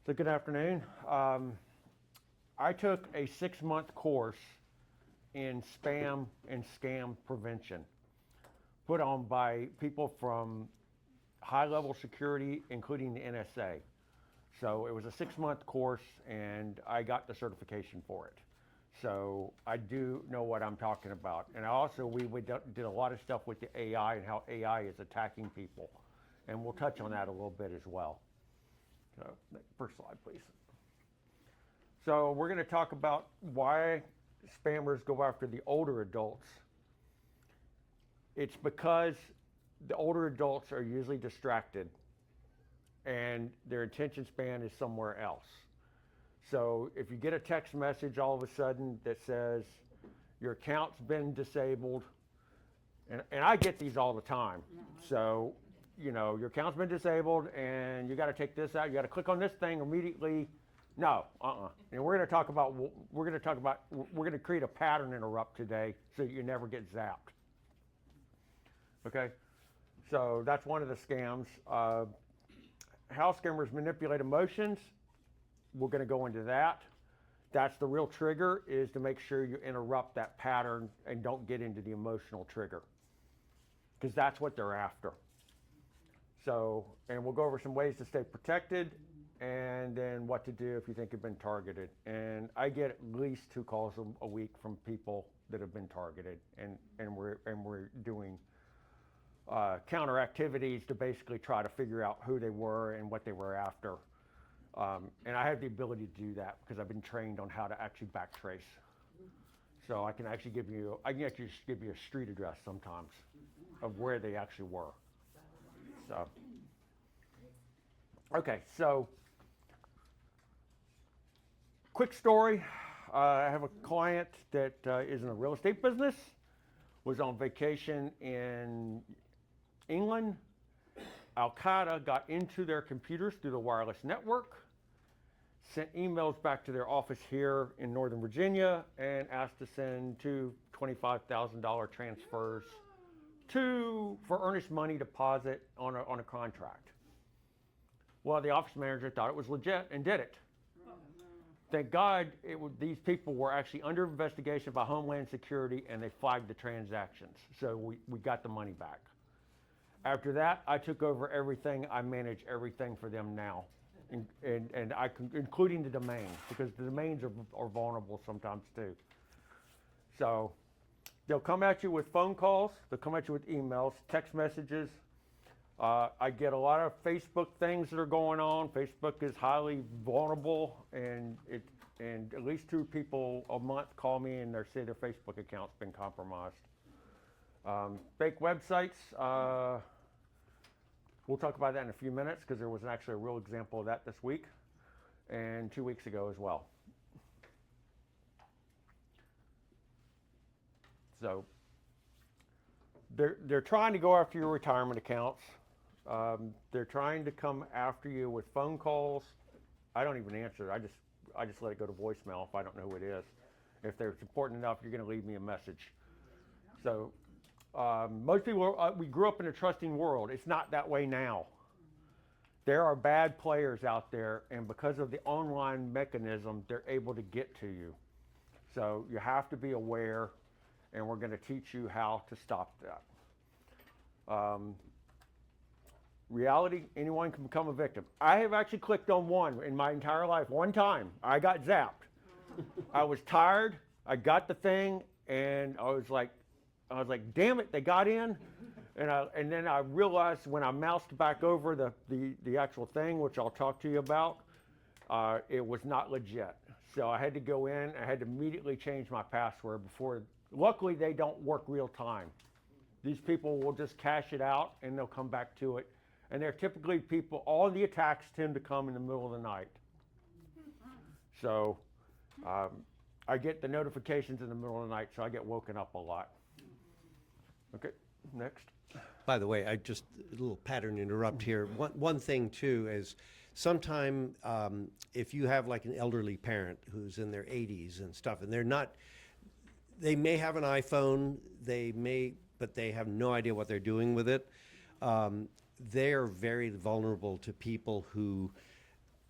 So good afternoon. I took a 6-month course in spam and scam prevention put on by people from high level security, including the NSA. So it was a 6-month course and I got the certification for it. So I do know what I'm talking about. And also did a lot of stuff with the AI and how AI is attacking people. And we'll touch on that a little bit as well. So first slide, please. So we're going to talk about why spammers go after the older adults. It's because the older adults are usually distracted and their attention span is somewhere else. So if you get a text message all of a sudden that says your account's been disabled, and I get these all the time. So, your account's been disabled and you got to take this out. You got to click on this thing immediately. No, And we're going to create a pattern interrupt today so you never get zapped. Okay, so that's one of the scams. How scammers manipulate emotions. We're going to go into that. That's the real trigger, is to make sure you interrupt that pattern and don't get into the emotional trigger, because that's what they're after. So, and we'll go over some ways to stay protected and then what to do if you think you've been targeted. And I get at least 2 calls a week from people that have been targeted, and we're doing counter activities to basically try to figure out who they were and what they were after. And I have the ability to do that because I've been trained on how to actually backtrace. So I can actually give you a street address sometimes of where they actually were. So, okay, so quick story. I have a client that is in the real estate business, was on vacation in England. Al-Qaeda got into their computers through the wireless network, sent emails back to their office here in Northern Virginia, and asked to send 2 $25,000 transfers for earnest money deposit on a contract. Well, the office manager thought it was legit and did it. Thank God these people were actually under investigation by Homeland Security, and they flagged the transactions. So we got the money back. After that, I took over everything. I manage everything for them now, including the domain, because the domains are vulnerable sometimes too. So they'll come at you with phone calls. They'll come at you with emails, text messages. I get a lot of Facebook things that are going on. Facebook is highly vulnerable, and at least 2 people a month call me and they say their Facebook account's been compromised. Fake websites. We'll talk about that in a few minutes because there was actually a real example of that this week and 2 weeks ago as well. So they're trying to go after your retirement accounts. They're trying to come after you with phone calls. I don't even answer. I just let it go to voicemail if I don't know who it is. If they're important enough, you're going to leave me a message. So most people, we grew up in a trusting world. It's not that way now. There are bad players out there, and because of the online mechanism, they're able to get to you. So you have to be aware, and we're going to teach you how to stop that. Reality, anyone can become a victim. I have actually clicked on one in my entire life. One time, I got zapped. I was tired. I got the thing, and I was like, damn it, they got in. And then I realized when I moused back over the actual thing, which I'll talk to you about, it was not legit. So I had to go in. I had to immediately change my password before. Luckily, they don't work real time. These people will just cash it out and they'll come back to it. And they're typically people, all the attacks tend to come in the middle of the night. So I get the notifications in the middle of the night, so I get woken up a lot. Okay, next. By the way, I just a little pattern interrupt here. One thing too is sometime if you have like an elderly parent who's in their 80s and stuff, and they may have an iPhone, but they have no idea what they're doing with it. They are very vulnerable to people who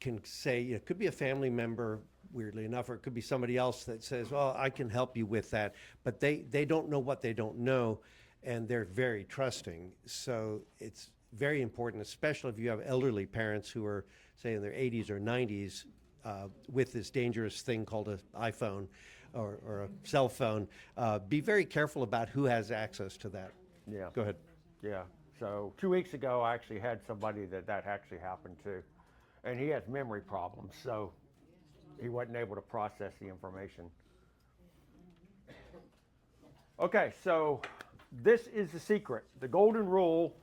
can say, it could be a family member, weirdly enough, or it could be somebody else that says, well, I can help you with that. But they don't know what they don't know, and they're very trusting. So it's very important, especially if you have elderly parents who are, say, in their 80s or 90s, with this dangerous thing called an iPhone or a cell phone. Be very careful about who has access to that. Yeah. Go ahead. Yeah. So 2 weeks ago, I actually had somebody that actually happened to, and he has memory problems, so he wasn't able to process the information. Okay, so this is the secret. The golden rule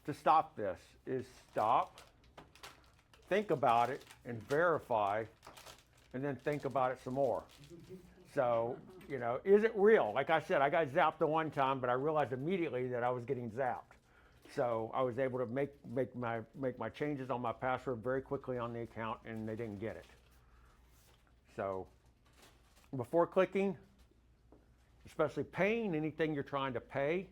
to stop this is stop, think about it, and verify, and then think about it some more. So, is it real? Like I said, I got zapped the one time, but I realized immediately that I was getting zapped. So I was able to make my changes on my password very quickly on the account, and they didn't get it. So before clicking, especially paying anything you're trying to pay,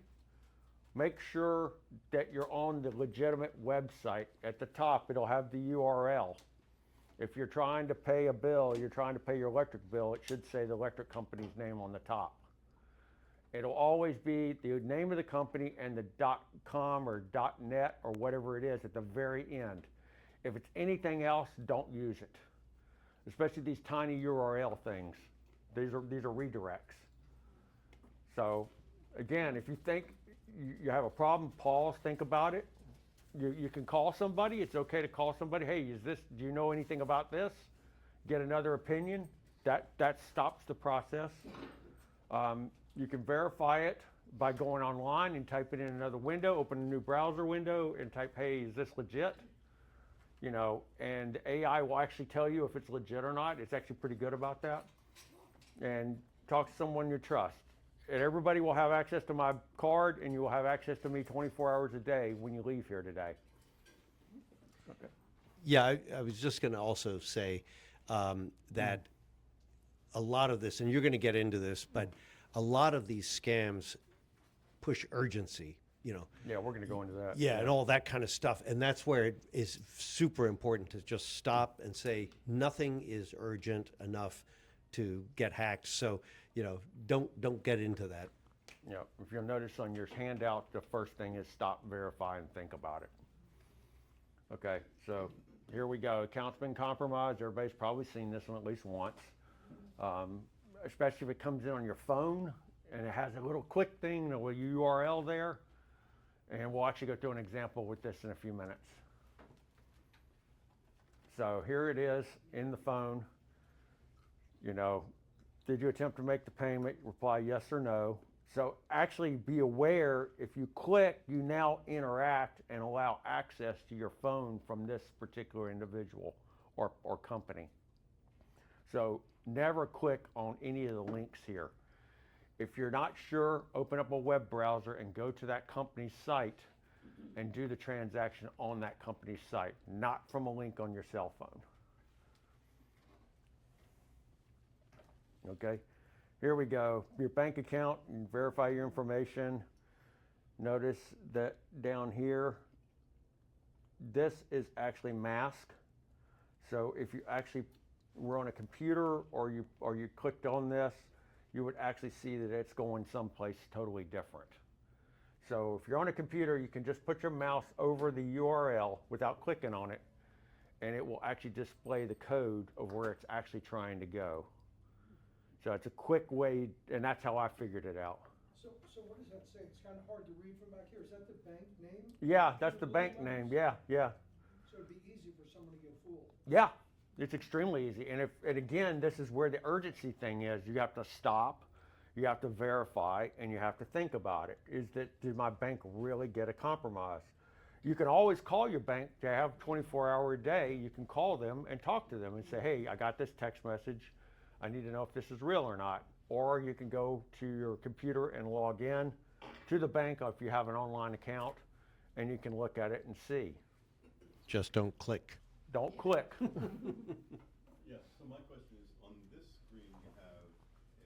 make sure that you're on the legitimate website. At the top, it'll have the URL. If you're trying to pay a bill, you're trying to pay your electric bill, it should say the electric company's name on the top. It'll always be the name of the company and the .com or .net or whatever it is at the very end. If it's anything else, don't use it. Especially these tiny URL things. These are redirects. So again, if you think you have a problem, pause, think about it. You can call somebody. It's okay to call somebody. Hey, do you know anything about this? Get another opinion. That stops the process. You can verify it by going online and typing in another window, open a new browser window and type, hey, is this legit? And AI will actually tell you if it's legit or not. It's actually pretty good about that. And talk to someone you trust. And everybody will have access to my card, and you will have access to me 24 hours a day when you leave here today. Okay. Yeah, I was just going to also say that a lot of this, and you're going to get into this, but a lot of these scams push urgency, Yeah, we're going to go into that. Yeah, and all that kind of stuff. And that's where it is super important to just stop and say nothing is urgent enough to get hacked. So, don't get into that. Yeah, if you'll notice on your handout, the first thing is stop, verify, and think about it. Okay, so here we go. Account's been compromised. Everybody's probably seen this one at least once. Especially if it comes in on your phone and it has a little click thing, a little URL there. And we'll actually go through an example with this in a few minutes. So here it is in the phone. Did you attempt to make the payment? Reply yes or no. So actually be aware, if you click, you now interact and allow access to your phone from this particular individual or company. So never click on any of the links here. If you're not sure, open up a web browser and go to that company's site and do the transaction on that company's site, not from a link on your cell phone. Okay, here we go. Your bank account, and verify your information. Notice that down here, this is actually mask. So if you actually were on a computer or you clicked on this, you would actually see that it's going someplace totally different. So if you're on a computer, you can just put your mouse over the URL without clicking on it, and it will actually display the code of where it's actually trying to go. So it's a quick way, and that's how I figured it out. So what does that say? It's kind of hard to read from back here. Is that the bank name? Yeah, that's the bank name. Yeah. So it'd be easy for someone to get fooled. Yeah, it's extremely easy. And again, this is where the urgency thing is. You have to stop, you have to verify, and you have to think about it. Did my bank really get a compromise? You can always call your bank. They have a 24-hour day. You can call them and talk to them and say, hey, I got this text message. I need to know if this is real or not. Or you can go to your computer and log in to the bank if you have an online account, and you can look at it and see. Just don't click. Don't click. Yes, so my question is, on this screen you have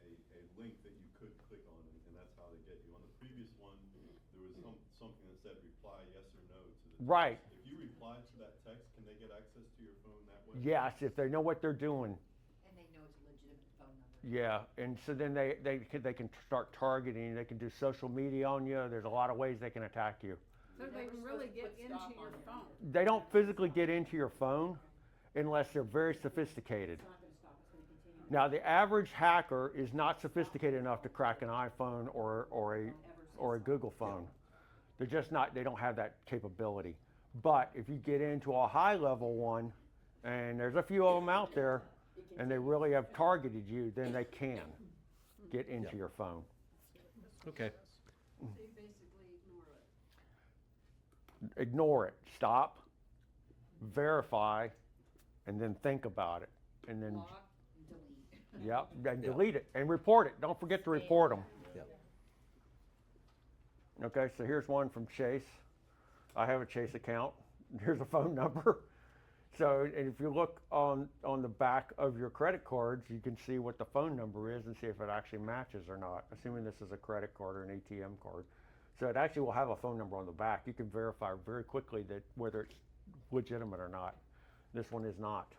a link that you could click on, and that's how they get you. On the previous one, there was something that said reply yes or no to the text. Right. If you reply to that text, can they get access to your phone that way? question. Yes, if they know what they're doing. And they know it's a legitimate phone number. Yeah, and so then they can start targeting. They can do social media on you. There's a lot of ways they can attack you. So they can really get into your phone. They don't physically get into your phone unless they're very sophisticated. Now, the average hacker is not sophisticated enough to crack an iPhone or a Google phone. They're just not. They don't have that capability. But if you get into a high-level one, and there's a few of them out there, and they really have targeted you, then they can get into your phone. Okay. So you basically ignore it. Ignore it. Stop. Verify, and then think about it, and then Block and delete. yep, then delete it and report it. Don't forget to report them. Yep. Okay, so here's one from Chase. I have a Chase account. Here's a phone number. So, and if you look on the back of your credit cards, you can see what the phone number is and see if it actually matches or not, assuming this is a credit card or an ATM card. So it actually will have a phone number on the back. You can verify very quickly that whether it's legitimate or not. This one is not.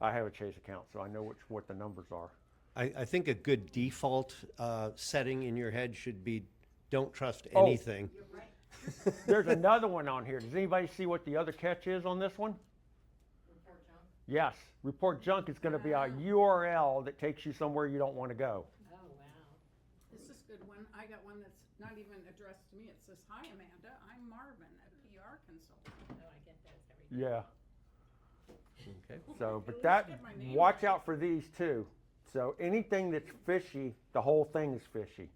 I have a Chase account, so I know what the numbers are. I think a good default setting in your head should be don't trust Oh. anything. There's another one on here. Does anybody see what the other catch is on this one? Report junk. Yes, report junk is going to be a URL that takes you somewhere you don't want to go. Oh, wow. This is a good one. I got one that's not even addressed to me. It says, "Hi, Amanda. I'm Marvin, a PR consultant." Oh, I get those every day. Yeah. Okay. So, but At least that, get my name watch right. out for these too. So anything that's fishy, the whole thing is fishy.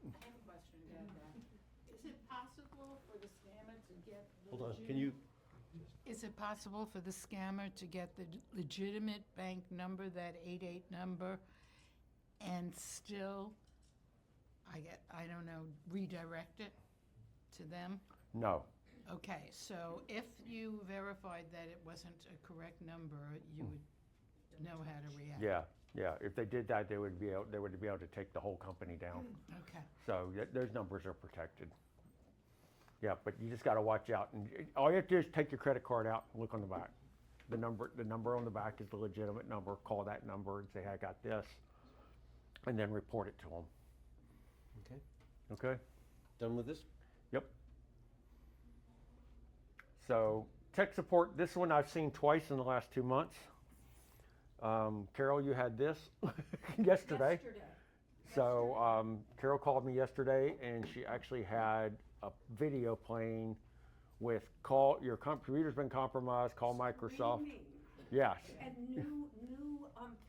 I have a question about that. Is it possible for the scammer to get the Hold on. Can you? Is it possible for the scammer to get the legitimate bank number, that 88 number, and still, I don't know, redirect it to them? No. Okay, so if you verified that it wasn't a correct number, you would know how to react? Yeah, yeah. If they did that, they would be able to take the whole company down. Okay. So those numbers are protected. Yeah, but you just got to watch out. And all you have to do is take your credit card out and look on the back. The number on the back is the legitimate number. Call that number and say, hey, I got this, and then report it to them. Okay. Okay. Done with this? Yep. So tech support. This one I've seen twice in the last 2 months. Carol, you had this yesterday. So Carol called me yesterday, and she actually had a video playing with your computer's been compromised. Call Microsoft. Screaming Yes. and new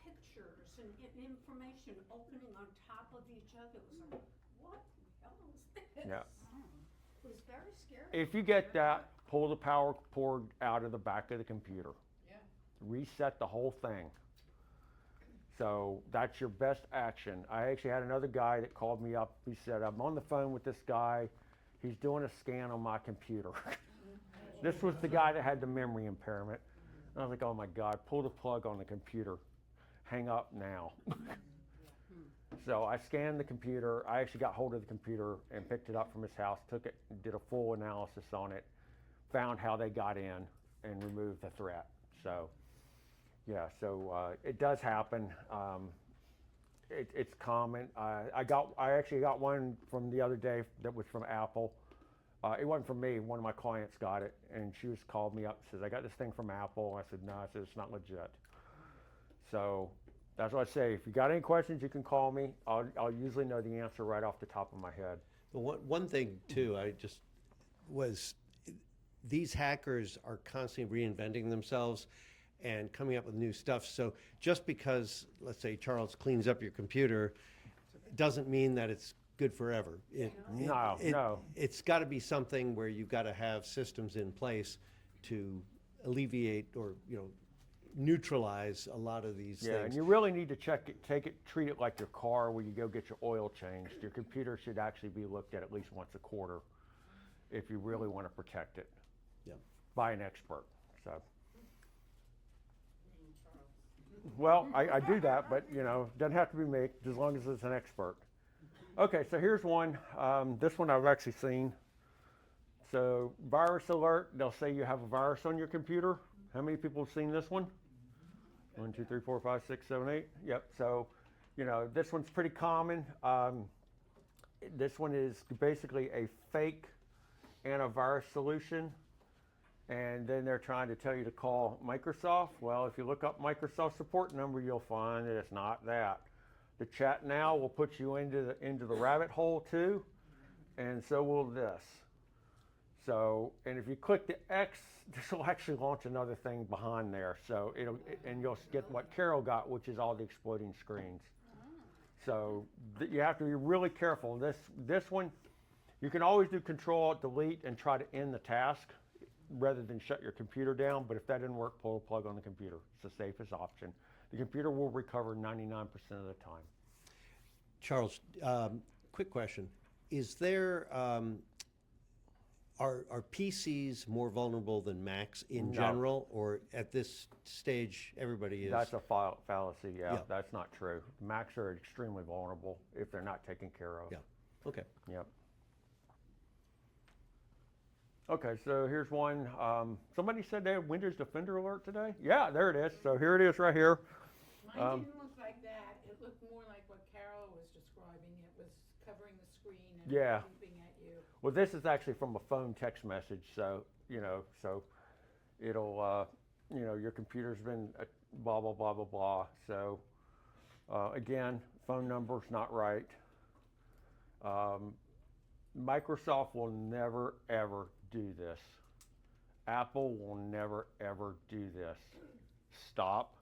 pictures and information opening on top of each other. It was like, what the hell is this? Yeah. It was very scary. If you get that, pull the power cord out of the back of the computer. Yeah. Reset the whole thing. So that's your best action. I actually had another guy that called me up. He said, I'm on the phone with this guy. He's doing a scan on my computer. This was the guy that had the memory impairment. And I was like, oh my God, pull the plug on the computer. Hang up now. So I scanned the computer. I actually got hold of the computer and picked it up from his house, took it, and did a full analysis on it, found how they got in, and removed the threat. So, yeah, so it does happen. It's common. I actually got one from the other day that was from Apple. It wasn't from me. One of my clients got it, and she was called me up and says, I got this thing from Apple. I said, no, I said, it's not legit. So that's what I say. If you got any questions, you can call me. I'll usually know the answer right off the top of my head. But one thing too, these hackers are constantly reinventing themselves and coming up with new stuff. So just because, let's say, Charles cleans up your computer, doesn't mean that it's good forever. No. It's got to be something where you've got to have systems in place to alleviate or neutralize a lot of these Yeah, things. and you really need to treat it like your car where you go get your oil changed. Your computer should actually be looked at least once a quarter if you really want to protect it. Yeah. By an expert. So. Well, I do that, but doesn't have to be me, as long as it's an expert. Okay, so here's one. This one I've actually seen. So virus alert, they'll say you have a virus on your computer. How many people have seen this one? 1, 2, 3, 4, 5, 6, 7, 8. Yep. So, you know, this one's pretty common. This one is basically a fake antivirus solution, and then they're trying to tell you to call Microsoft. Well, if you look up Microsoft support number, you'll find that it's not that. The chat now will put you into the rabbit hole too, and so will this. So, and if you click the X, this will actually launch another thing behind there. So and you'll get what Carol got, which is all the exploding screens. So you have to be really careful. This one, you can always do Control-Alt-Delete and try to end the task rather than shut your computer down. But if that didn't work, pull the plug on the computer. It's the safest option. The computer will recover 99% of the time. Charles, quick question. Is there, are PCs more vulnerable than Macs in No. general, or at this stage, everybody is? That's a fallacy, yeah. Yeah. That's not true. Macs are extremely vulnerable if they're not taken care of. Yeah, okay. Yep. Okay, so here's one. Somebody said they had Windows Defender alert today. Yeah, there it is. So here it is right here. Mine didn't look like that. It looked more like what Carol was describing. It was covering the screen and Yeah. beeping at you. Well, this is actually from a phone text message. So, you know, so it'll, you know, your computer's been blah, blah, blah, blah, blah. So, again, phone number's not right. Microsoft will never, ever do this. Apple will never, ever do this. Stop,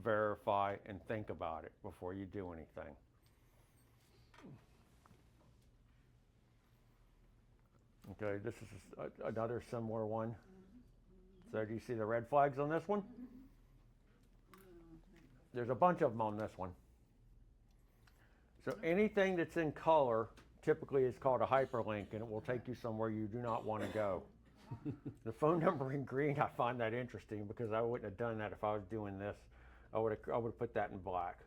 verify, and think about it before you do anything. Okay, this is another similar one. So do you see the red flags on this one? There's a bunch of them on this one. So anything that's in color typically is called a hyperlink, and it will take you somewhere you do not want to go. The phone number in green, I find that interesting because I wouldn't have done that if I was doing this. I would have put that in black.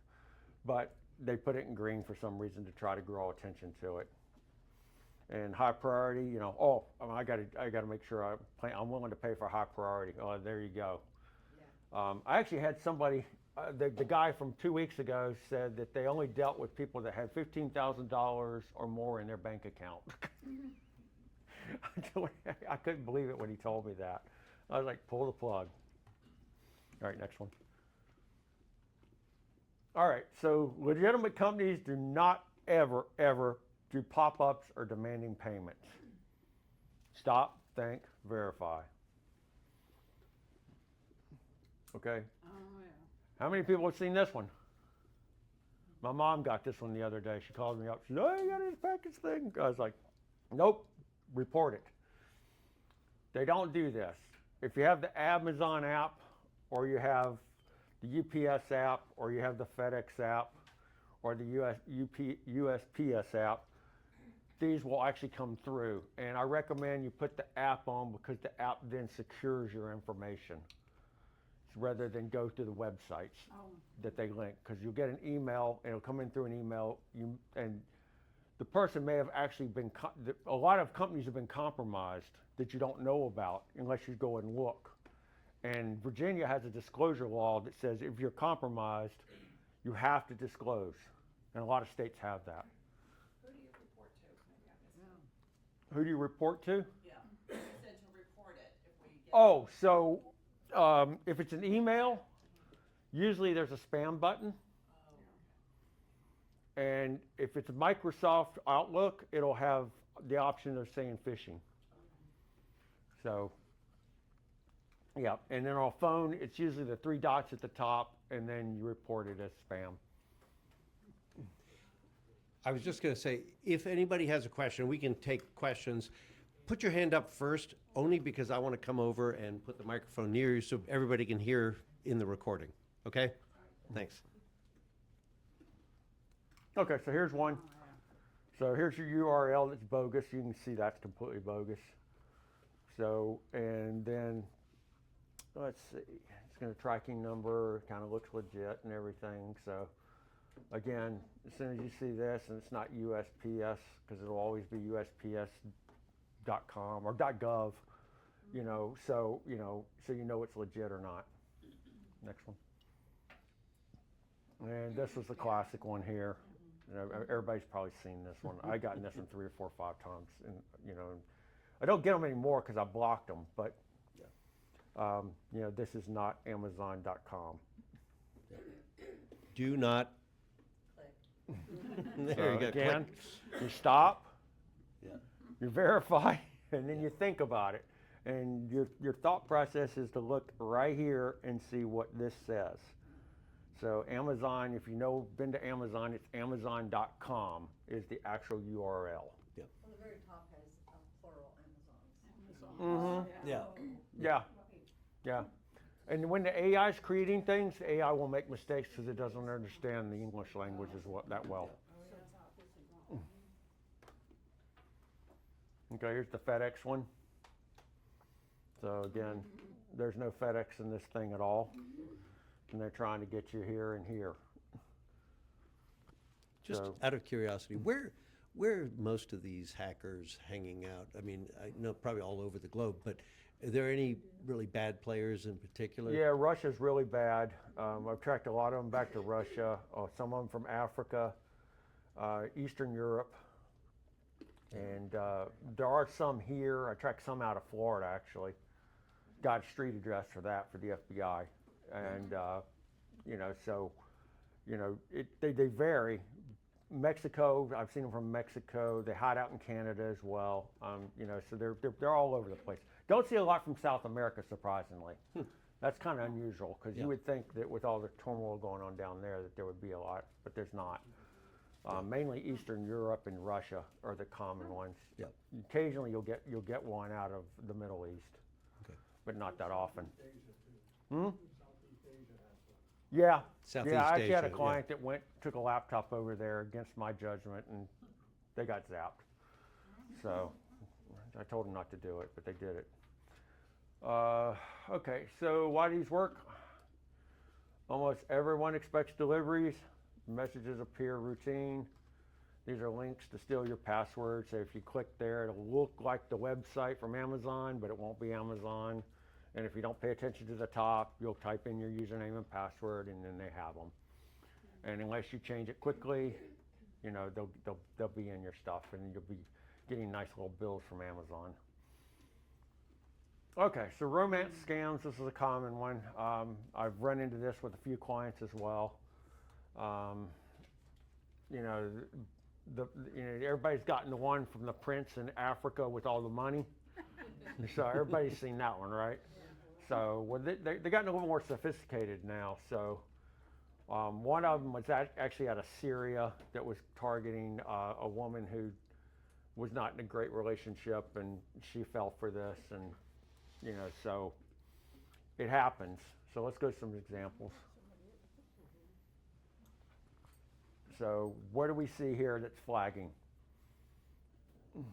But they put it in green for some reason to try to draw attention to it. And high priority, you know, I gotta make sure I'm willing to pay for high priority. Oh, there you go. Yeah. I actually had somebody, the guy from 2 weeks ago said that they only dealt with people that had $15,000 or more in their bank account. I couldn't believe it when he told me that. I was like, pull the plug. All right, next one. All right, so legitimate companies do not ever, ever do pop-ups or demanding payments. Stop, think, verify. Okay? Oh, yeah. How many people have seen this one? My mom got this one the other day. She called me up. She said, "Oh, you got this package thing?" I was like, "Nope, report it." They don't do this. If you have the Amazon app, or you have the UPS app, or you have the FedEx app, or the USPS app, these will actually come through. And I recommend you put the app on because the app then secures your information rather than go to the websites that they link, because you'll get an email, and it'll come in through an email, and the person may have actually been, a lot of companies have been compromised that you don't know about unless you go and look. And Virginia has a disclosure law that says if you're compromised, you have to disclose. And a lot of states have that. Who do you report to? Maybe I missed it. Who do you report to? Yeah, you said to report it if we get. Oh, so if it's an email, usually there's a spam button. And if it's Microsoft Outlook, it'll have the option of saying phishing. So, yeah, and then on a phone, it's usually the 3 dots at the top, and then you report it as spam. I was just going to say, if anybody has a question, we can take questions. Put your hand up first, only because I want to come over and put the microphone near you so everybody can hear in the recording. Okay? Thanks. Okay, so here's one. So here's your URL that's bogus. You can see that's completely bogus. So, and then, let's see, it's got a tracking number, kind of looks legit and everything. So, again, as soon as you see this, and it's not USPS, because it'll always be USPS.com or .gov, so you know it's legit or not. Next one. And this was the classic one here. Everybody's probably seen this one. I gotten this one 3 or 4 or 5 times, and I don't get them anymore because I blocked them. But this is not Amazon.com. Do not. There So you go. again, Click. you stop, Yeah. you verify, and then you think about it. And your thought process is to look right here and see what this says. So Amazon, if you know, been to Amazon, it's Amazon.com is the actual URL. On the very top has plural Amazons. Mm-hmm. Yeah. Yeah, yeah. And when the AI is creating things, the AI will make mistakes because it doesn't understand the English language that well. Okay, here's the FedEx one. So again, there's no FedEx in this thing at all. And they're trying to get you here and here. Just So- out of curiosity, where are most of these hackers hanging out? I mean, I know probably all over the globe, but are there any really bad players in particular? Yeah, Russia's really bad. I've tracked a lot of them back to Russia, some of them from Africa, Eastern Europe. And there are some here. I tracked some out of Florida, actually. Got a street address for that for the FBI. And, they vary. Mexico, I've seen them from Mexico. They hide out in Canada as well. So they're all over the place. Don't see a lot from South America, surprisingly. That's kind of unusual because you would think that with all the turmoil going on down there that there would be a lot, but there's not. Mainly Eastern Europe and Russia are the common ones. Yep. Occasionally you'll get one out of the Middle East, Okay. but not that often. Southeast Asia has one. Yeah. Southeast yeah, I actually had a Asia, client that took a laptop over there against my judgment, and they got zapped. So I told them not to do it, but they did it. Okay, so why do these work? Almost everyone expects deliveries. Messages appear routine. These are links to steal your password. So if you click there, it'll look like the website from Amazon, but it won't be Amazon. And if you don't pay attention to the top, you'll type in your username and password, and then they have them. And unless you change it quickly, they'll be in your stuff, and you'll be getting nice little bills from Amazon. Okay, so romance scams. This is a common one. I've run into this with a few clients as well. Everybody's gotten the one from the prince in Africa with all the money. So everybody's seen that one, right? So they're getting a little more sophisticated now. So one of them was actually out of Syria that was targeting a woman who was not in a great relationship, and she fell for this, and so it happens. So let's go to some examples. So what do we see here that's flagging? Well,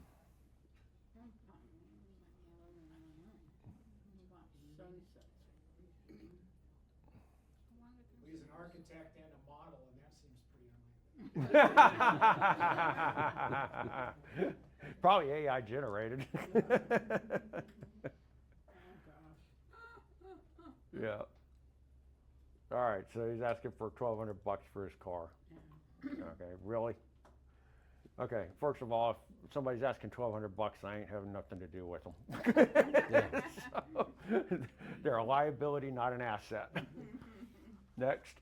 he's an architect and a model, and that seems pretty unlikely. Probably AI generated. Yeah. All right, so he's asking for $1,200 for his car. Okay, really? Okay, first of all, if somebody's asking $1,200, I ain't having nothing to do with them. So, they're a liability, not an asset. Next.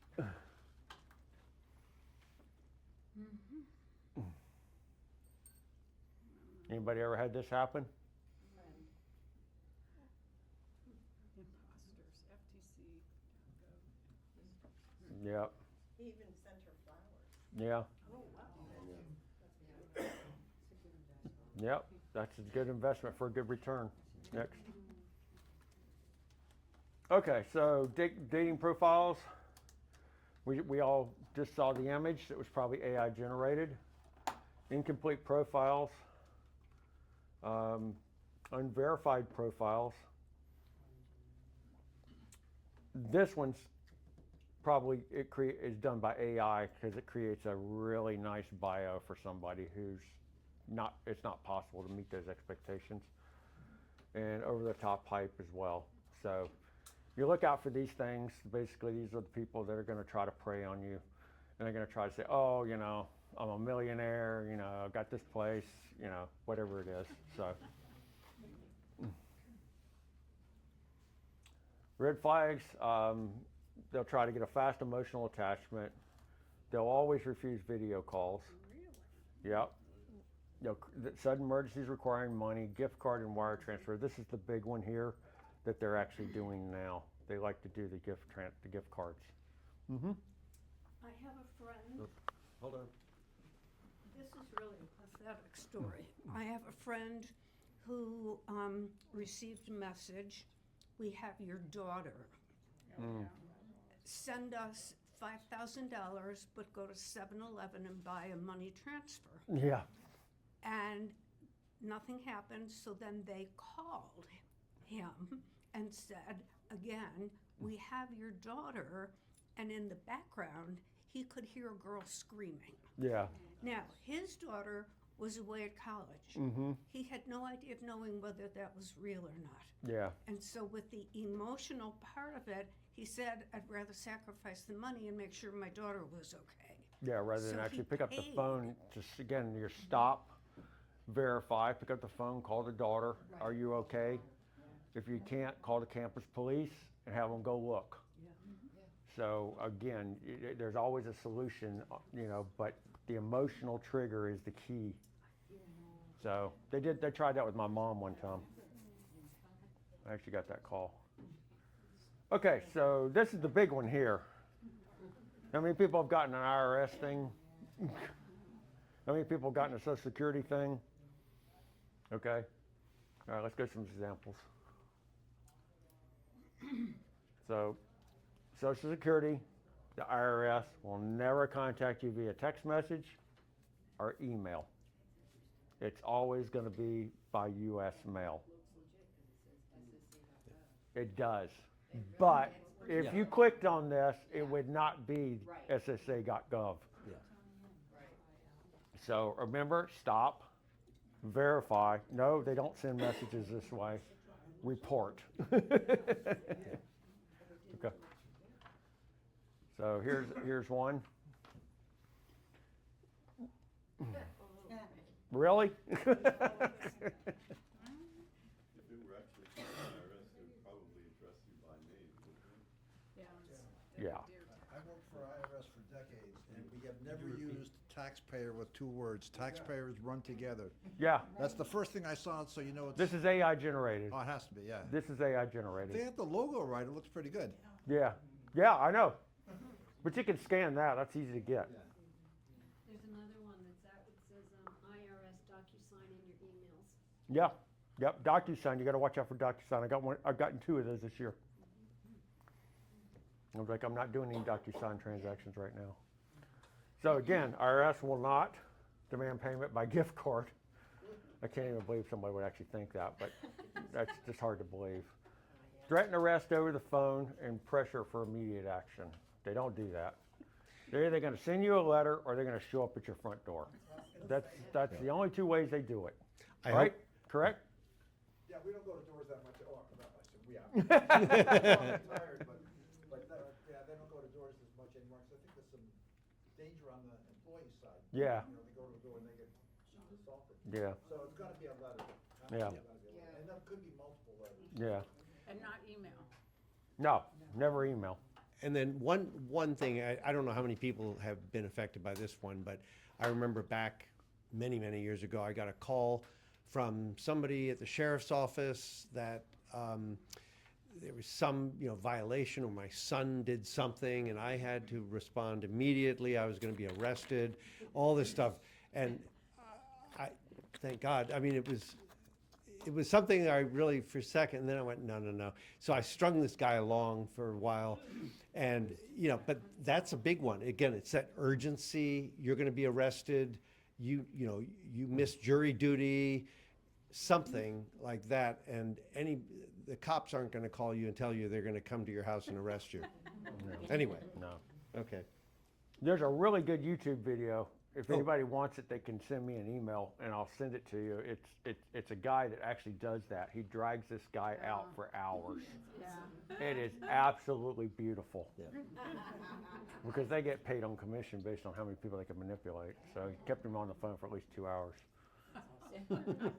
Anybody ever had this happen? Imposters, FTC. Yep. He even sent her flowers. Yeah. Oh, wow. Yep. That's a good investment for a good return. Next. Okay, so dating profiles. We all just saw the image. It was probably AI generated. Incomplete profiles. Unverified profiles. This one's probably is done by AI because it creates a really nice bio for somebody who's it's not possible to meet those expectations. and over-the-top hype as well. So you look out for these things. Basically, these are the people that are going to try to prey on you, and they're going to try to say, oh, you know, I'm a millionaire, you know, I got this place, you know, whatever it is. So red flags, they'll try to get a fast emotional attachment. They'll always refuse video calls. Really? Yep. You know, sudden emergencies requiring money, gift card and wire transfer. This is the big one here that they're actually doing now. They like to do the gift cards. Mm-hmm. I have a friend, Hold on. this is really a pathetic story. I have a friend who received a message, we have your daughter. Send us $5,000, but go to 7-Eleven and buy a money transfer. Yeah. And nothing happened, so then they called him and said, again, we have your daughter, and in the background, he could hear a girl screaming. Yeah. Now, his daughter was away at college. Mm-hmm. He had no idea of knowing whether that was real or not. Yeah. And so with the emotional part of it, he said, I'd rather sacrifice the money and make sure my daughter was okay. Yeah, rather than So actually he pick up the paid. phone, just again, your stop, verify, pick up the phone, call the daughter, are you okay? If you can't, call the campus police and have them go look. So again, there's always a solution, you know, but the emotional trigger is the key. So they tried that with my mom one time. I actually got that call. Okay, so this is the big one here. How many people have gotten an IRS thing? How many people have gotten a Social Security thing? Okay. All right, let's go some examples. So, Social Security, the IRS will never contact you via text message or email. It's always going to be by U.S. mail. It does. But if you clicked on this, it would not be SSA.gov. Yeah. So remember, stop, verify. No, they don't send messages this way. Report. Okay. So here's one. Really? If it were actually from the IRS, they would probably address you by name, wouldn't they? Yeah. Yeah. I worked for IRS for decades, and we have never used taxpayer with two words. Taxpayers run together. Yeah. That's the first thing I saw, so you know it's. This is AI generated. Oh, it has to be, yeah. This is AI If they generated. have the logo right, it looks pretty good. Yeah. Yeah, I know. But you can scan that. That's easy to get. There's another one that's out, it says IRS DocuSign in your emails. Yeah. Yep. DocuSign. You got to watch out for DocuSign. I've gotten 2 of those this year. I was like, I'm not doing any DocuSign transactions right now. So again, IRS will not demand payment by gift card. I can't even believe somebody would actually think that, but that's just hard to believe. Threaten arrest over the phone and pressure for immediate action. They don't do that. They're either going to send you a letter or they're going to show up at your front door. That's the only 2 ways they do it. I Right? hope- Correct? Yeah, we don't go to doors that much, oh, not much, we are. I'm retired, but yeah, they don't go to doors as much anymore, because I think there's some danger on the employee side. Yeah. You know, they go to the door and they get assaulted. Yeah. So it's gotta be a letter. Yeah. And that could be multiple letters. Yeah. And not email. No, never email. And then one thing, I don't know how many people have been affected by this one, but I remember back many, many years ago, I got a call from somebody at the sheriff's office that there was some violation, or my son did something, and I had to respond immediately. I was going to be arrested, all this stuff. And I thank God. I mean, it was something that I really, for a second, and then I went, no. So I strung this guy along for a while, and but that's a big one. Again, it's that urgency. You're going to be arrested. You missed jury duty, something like that, and the cops aren't going to call you and tell you they're going to come to your house and arrest you. Anyway, No. okay. There's a really good YouTube video. if Oh. anybody wants it, they can send me an email and I'll send it to you. It's a guy that actually does that. He drags this guy out for hours. Yeah. It is absolutely beautiful. Yeah. Because they get paid on commission based on how many people they can manipulate. So he kept him on the phone for at least 2 hours.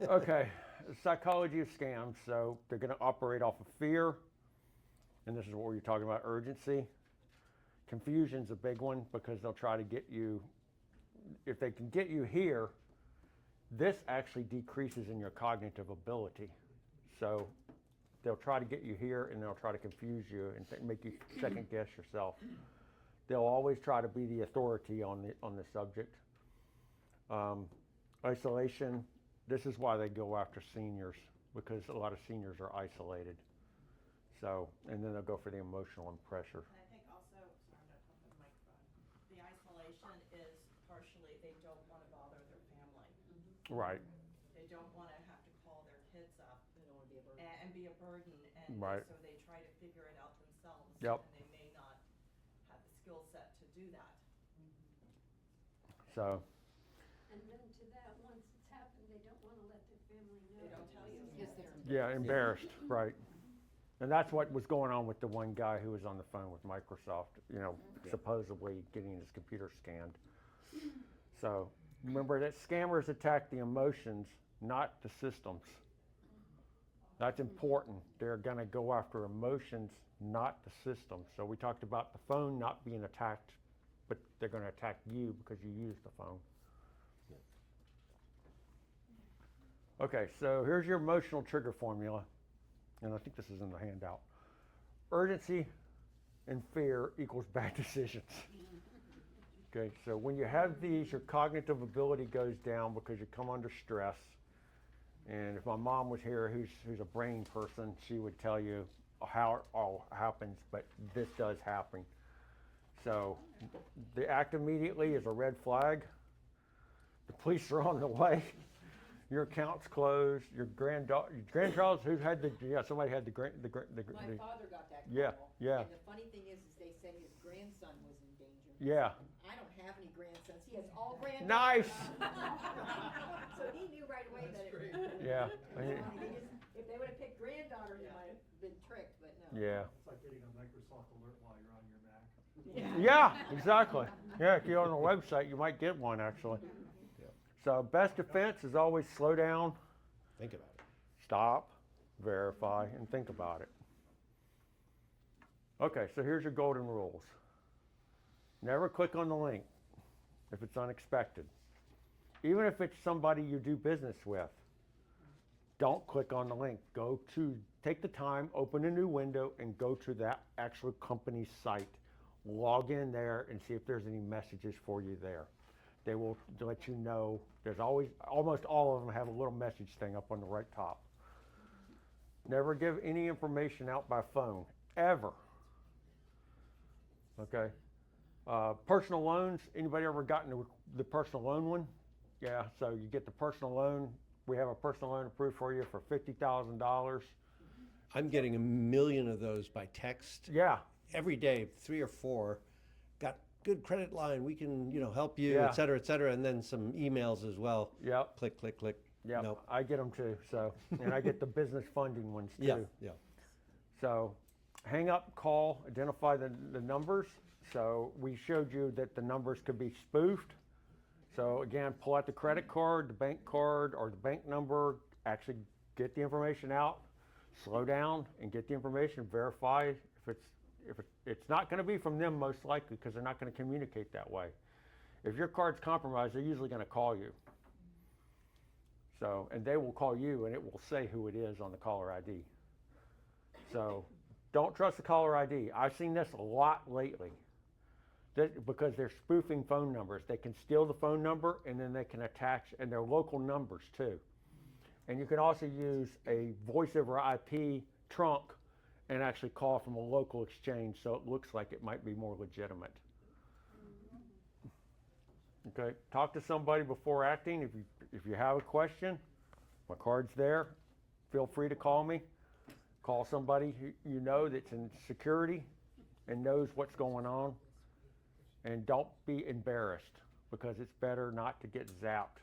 Okay, psychology of scams. So they're going to operate off of fear. And this is what you're talking about, urgency. Confusion's a big one because they'll try to get you, if they can get you here, this actually decreases in your cognitive ability. So they'll try to get you here and they'll try to confuse you and make you second guess yourself. They'll always try to be the authority on the subject. Isolation, this is why they go after seniors, because a lot of seniors are isolated. So, and then they'll go for the emotional and pressure. And I think also, sorry, I'm gonna talk on the microphone, the isolation is partially they don't wanna bother their family. Right, They don't wanna have to call their kids up. They don't wanna be a burden. And be a burden, and Right. so they try to figure it out themselves. Yep. And they may not have the skill set to do that. so, And then to that, once it's happened, they don't wanna let their family know. They don't tell you. Yes, they're. yeah, embarrassed, right. And that's what was going on with the one guy who was on the phone with Microsoft, supposedly getting his computer scanned. So remember that scammers attack the emotions, not the systems. That's important. They're going to go after emotions, not the system. So we talked about the phone not being attacked, but they're going to attack you because you use the phone. Okay, so here's your emotional trigger formula. And I think this is in the handout. Urgency and fear equals bad decisions. Okay, so when you have these, your cognitive ability goes down because you come under stress. And if my mom was here, who's a brain person, she would tell you how it all happens, but this does happen. So the act immediately is a red flag. The police are on the way. Your account's closed. Your grandchild, who had somebody had the My father got that call. Yeah, yeah. And the funny thing is they said his grandson was in danger. Yeah. I don't have any grandsons. He has all granddaughters. Nice. So he knew right away that it. Yeah. If they would have picked granddaughters, it might have been tricked, but no. Yeah. It's like getting a Microsoft alert while you're on your Mac. Yeah, exactly. Yeah, if you're on the website, you might get one actually. So best defense is always slow down, Think about it. stop, verify, and think about it. Okay, so here's your golden rules. Never click on the link if it's unexpected. Even if it's somebody you do business with, don't click on the link. Take the time, open a new window, and go to that actual company's site. Log in there and see if there's any messages for you there. They will let you know. There's almost all of them have a little message thing up on the right top. Never give any information out by phone, ever. Okay. Personal loans, anybody ever gotten the personal loan one? Yeah, so you get the personal loan. We have a personal loan approved for you for $50,000. I'm getting 1 million of those by text. Yeah, Every day, 3 or 4. Got good credit line. We can, help you, Yeah. et cetera, and then some emails as well. yep, Click, click, click. yep. Nope. I get them too, so, and I get the business funding ones too. Yeah, yeah. So hang up, call, identify the numbers. So we showed you that the numbers could be spoofed. So again, pull out the credit card, the bank card, or the bank number, actually get the information out, slow down and get the information, verify if it's not going to be from them most likely because they're not going to communicate that way. If your card's compromised, they're usually going to call you. So, and they will call you and it will say who it is on the caller ID. So don't trust the caller ID. I've seen this a lot lately because they're spoofing phone numbers. They can steal the phone number and then they can attach, and they're local numbers too. And you can also use a voice over IP trunk and actually call from a local exchange so it looks like it might be more legitimate. Okay, talk to somebody before acting. If you have a question, my card's there. Feel free to call me. Call somebody who you know that's in security and knows what's going on. And don't be embarrassed. because it's better not to get zapped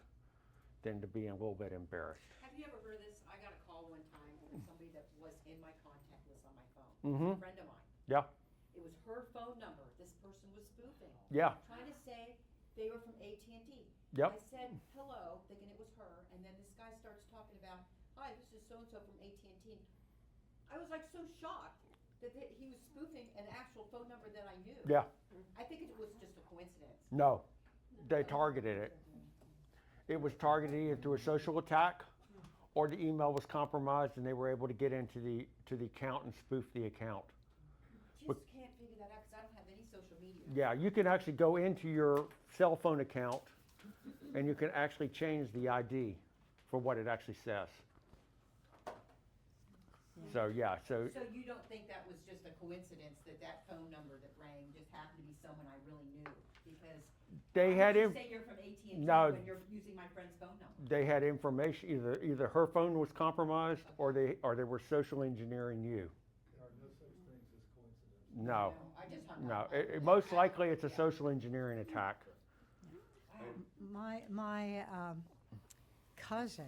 than to be a little bit embarrassed. Have you ever heard this? I got a call one time from somebody that was in my contact list on my phone. Mm-hmm. A friend of mine. Yeah, It was her phone number. This person was spoofing. yeah, Trying to say they were from AT&T. Yep. I said hello, thinking it was her, and then this guy starts talking about, hi, this is so-and-so from AT&T. I was like so shocked that he was spoofing an actual phone number that I knew. yeah. I think it was just a coincidence. No, they targeted it. It was targeted either through a social attack, or the email was compromised, and they were able to get into the account and spoof the account. Just can't figure that out because I don't have any social media. Yeah, you can actually go into your cell phone account, and you can actually change the ID for what it actually says. So yeah, so So you don't think that was just a coincidence that that phone number that rang just happened to be someone I really knew? Because they why had would you in, say you're from AT&T No. when you're using my friend's phone number? they had information, either her phone was compromised, or they were social engineering you. There are no such things as coincidences. No, I just hung no. up on it. Most likely it's a social engineering attack. My cousin,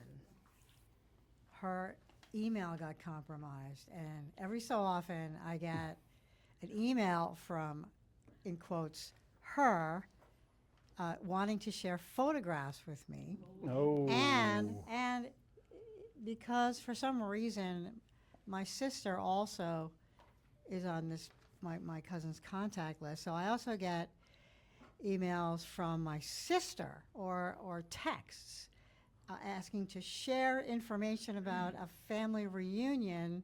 her email got compromised, and every so often I get an email from, in quotes, her wanting to share photographs with me. No. And because for some reason my sister also is on this my cousin's contact list, so I also get emails from my sister or texts asking to share information about a family reunion,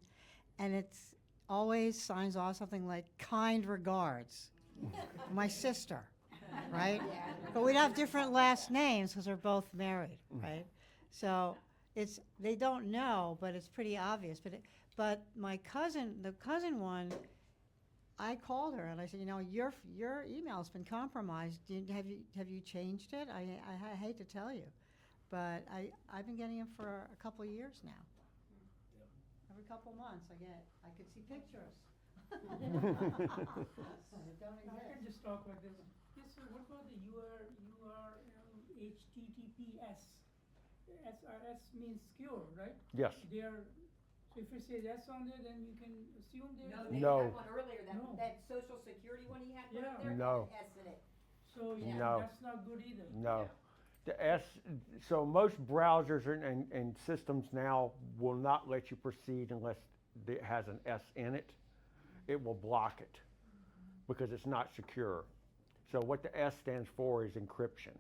and it's always signs off something like kind regards, my sister, right? But we'd have different last names because we're both married, right? So they don't know, but it's pretty obvious. But my cousin, the cousin one, I called her and I said, your email's been compromised. Have you changed it? I hate to tell you, but I've been getting them for a couple of years now. Every couple of months I could see pictures. I can just talk like this. Yes, sir, what about the HTTPS? SRS means secure, right? Yes. So if it says S on there, then you can assume No, there. they No. had one earlier, No. that social security one he had Yeah. right there, No. had an S in it. So yeah, No. that's not good either. No. So most browsers and systems now will not let you proceed unless it has an S in it. It will block it because it's not secure. So what the S stands for is encryption.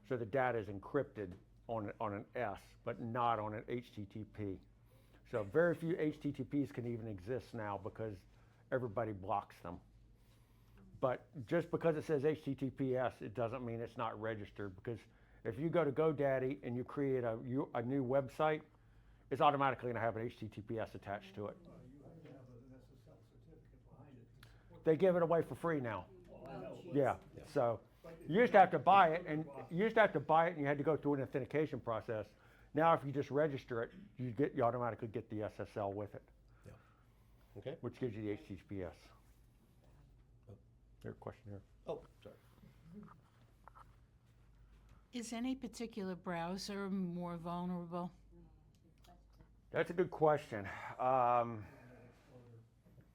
So the data is encrypted on an S, but not on an HTTP. So very few HTTPs can even exist now because everybody blocks them. But just because it says HTTPS, it doesn't mean it's not registered, because if you go to GoDaddy and you create a new website, it's automatically going to have an HTTPS attached to it. You have to have an SSL certificate behind it. They give it away for free now. Oh, Yeah, so you used to have to buy it, and you had to go through an authentication process. Now, if you just register it, you automatically get the SSL with it, Okay. which gives you the HTTPS. Your question here. Oh, sorry. Is any particular browser more vulnerable? That's a good question.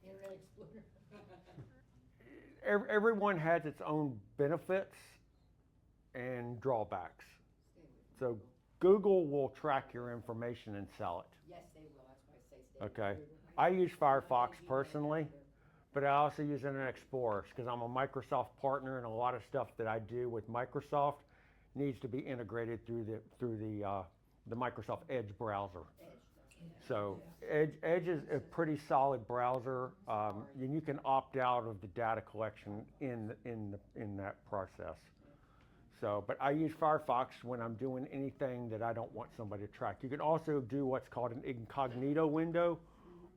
Internet Explorer. Everyone has its own benefits and drawbacks. So Google will track your information and sell it. Yes, they will, that's why I say stay. Okay. I use Firefox personally, but I also use Internet Explorer because I'm a Microsoft partner, and a lot of stuff that I do with Microsoft needs to be integrated through the Microsoft Edge browser. So Edge is a pretty solid browser, and you can opt out of the data collection in that process. So, but I use Firefox when I'm doing anything that I don't want somebody to track. You can also do what's called an incognito window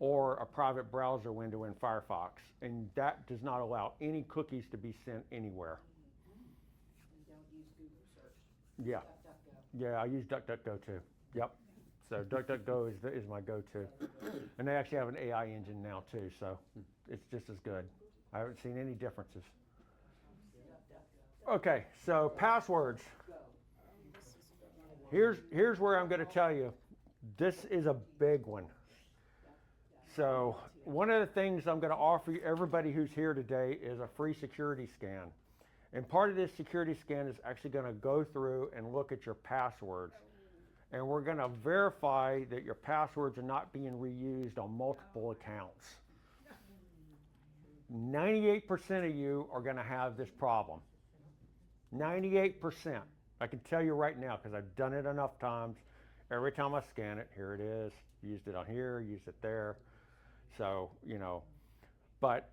or a private browser window in Firefox, and that does not allow any cookies to be sent anywhere. And don't use Google search. Yeah. DuckDuckGo. Yeah, I use DuckDuckGo too. Yep. So DuckDuckGo is my go-to. And they actually have an AI engine now too, so it's just as good. I haven't seen any differences. Okay, so passwords. Here's where I'm going to tell you, this is a big one. So one of the things I'm going to offer you, everybody who's here today, is a free security scan. And part of this security scan is actually going to go through and look at your passwords. And we're going to verify that your passwords are not being reused on multiple accounts. 98% of you are going to have this problem. 98%. I can tell you right now because I've done it enough times. Every time I scan it, here it is. Used it on here, used it there. So, you know, but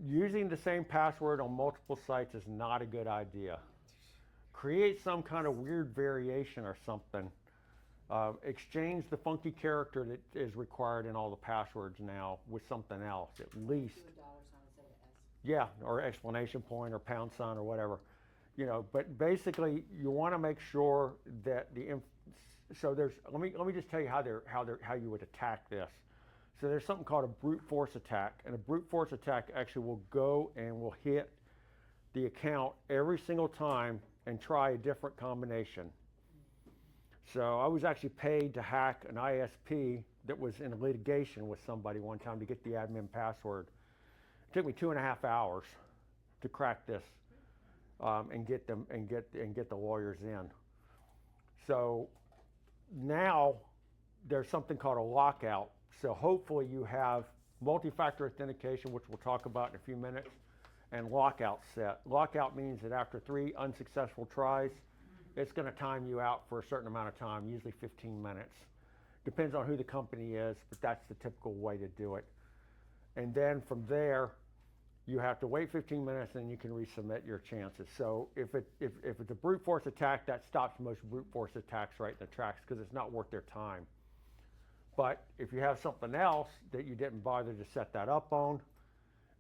using the same password on multiple sites is not a good idea. Create some kind of weird variation or something. Exchange the funky character that is required in all the passwords now with something else, at least. Yeah, or exclamation point or pound sign or whatever. You know, but basically you want to make sure that so there's, let me just tell you how you would attack this. So there's something called a brute force attack, and a brute force attack actually will go and will hit the account every single time and try a different combination. So I was actually paid to hack an ISP that was in litigation with somebody one time to get the admin password. It took me 2.5 hours to crack this and get the lawyers in. So now there's something called a lockout. So hopefully you have multi-factor authentication, which we'll talk about in a few minutes, and lockout set. Lockout means that after 3 unsuccessful tries, it's going to time you out for a certain amount of time, usually 15 minutes. Depends on who the company is, but that's the typical way to do it. And then from there, you have to wait 15 minutes and you can resubmit your chances. So if it's a brute force attack, that stops most brute force attacks right in the tracks because it's not worth their time. But if you have something else that you didn't bother to set that up on,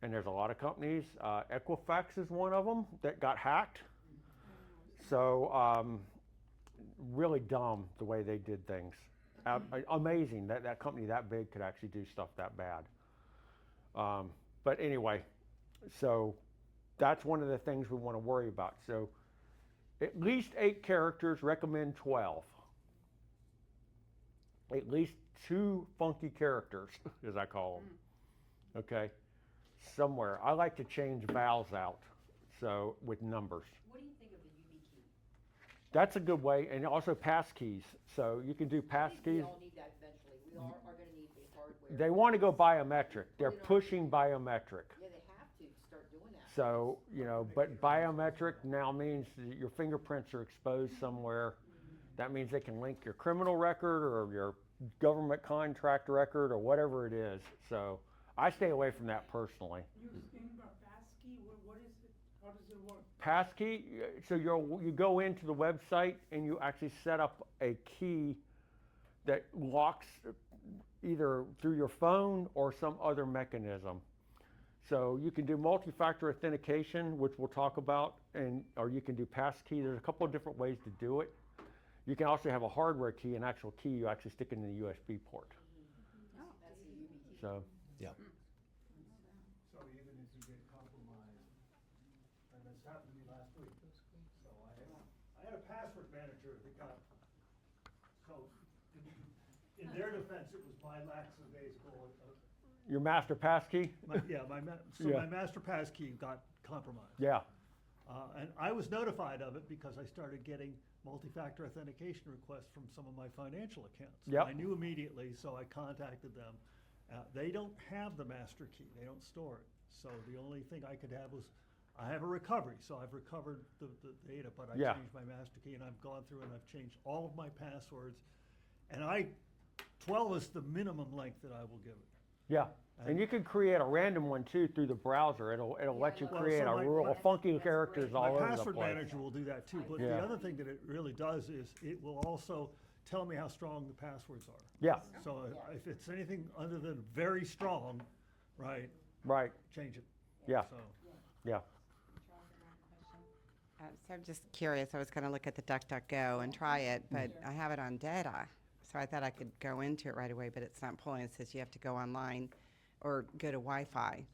and there's a lot of companies, Equifax is one of them that got hacked. So really dumb the way they did things. Amazing that that company that big could actually do stuff that bad. But anyway, so that's one of the things we want to worry about. So at least 8 characters, recommend 12. At least 2 funky characters, as I call them. Okay, somewhere. I like to change vowels out, so with numbers. What do you think of the UB key? That's a good way, and also passkeys. So you can do I think we passkeys. all need that eventually. We all are gonna need a hardware. They want to go biometric. They're pushing biometric. Yeah, they have to start doing that. So, you know, but biometric now means that your fingerprints are exposed somewhere. That means they can link your criminal record or your government contract record or whatever it is. So I stay away from that personally. You were speaking about passkey, what is it? How does it work? Passkey, so you go into the website and you actually set up a key that locks either through your phone or some other mechanism. So you can do multi-factor authentication, which we'll talk about, or you can do passkey. There's a couple of different ways to do it. You can also have a hardware key, an actual key you actually stick in the USB port. Oh, that's the UB key. So, Yeah. So even if you get compromised, and this happened to me last week, so I had a password manager that got, so in their defense, it was my lackadaisical. your master passkey? Yeah, my master passkey got compromised. Yeah. And I was notified of it because I started getting multi-factor authentication requests from some of my financial accounts. Yep. I knew immediately, so I contacted them. They don't have the master key, they don't store it. So the only thing I could have was, I have a recovery, so I've recovered the data, but I Yeah. changed my master key and I've gone through and I've changed all of my passwords. And 12 is the minimum length that I will give it. Yeah. And you can create a random one too through the browser. It'll let you Well, create so a my- real my- funky characters all My over the password place. manager will do that too, but Yeah. the other thing that it really does is it will also tell me how strong the passwords are. Yeah. So if it's anything other than very strong, right, Right. change it. Yeah. So, Yeah. So I'm just curious, I was gonna look at the DuckDuckGo and try it, but I have it on data. So I thought I could go into it right away, but it's not pulling. It says you have to go online or go to Wi-Fi.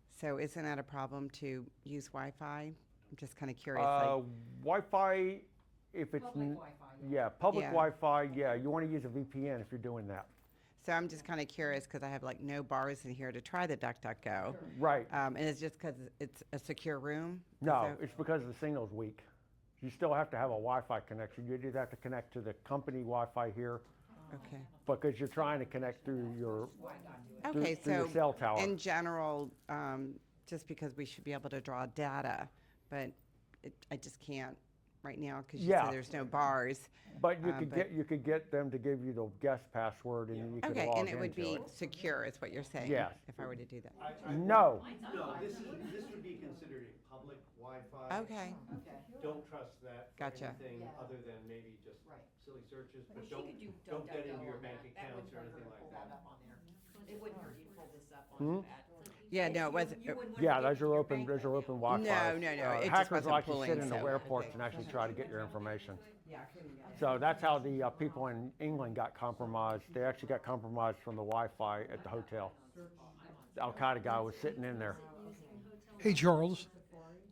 So isn't that a problem to use Wi-Fi? I'm just kind of curious. Like, Wi-Fi, if it's Public n- Wi-Fi, yeah, public Yeah. Wi-Fi, yeah, you want to use a VPN if you're doing that. so I'm just kind of curious because I have like no bars in here to try the DuckDuckGo. Right. And it's just because it's a secure room? Is No, that- it's because the signal's weak. You still have to have a Wi-Fi connection. You do have to connect to the company Wi-Fi here Okay. because you're trying to connect through your Okay, through your so cell tower. in general, just because we should be able to draw data, but I just can't right now because you Yeah. said there's no bars. But you but- you could get them to give you the guest password and then you could Okay, log and it would into be secure, is what you're saying? Yes. If I were to do that. No. No, this would be considered a public Wi-Fi. Okay. Don't trust that for Gotcha. anything Yeah. other than maybe just Right. silly searches, Well, but she don't, could do don't get DuckDuckGo into your on bank that. That accounts or wouldn't hurt anything her to like pull that that. up on there. It wouldn't hurt you to pull this up Hmm? on that. Yeah, no, it You wasn't. wouldn't want to Yeah, get those into are your open. bank Those are open account. Wi-Fi. No, it just Hackers wasn't like to sit pulling, in the so- airports and actually try to get your information. Yeah, I couldn't get it. So that's how the people in England got compromised. They actually got compromised from the Wi-Fi at the hotel. The Al Qaeda guy was sitting in there. Hey, Charles.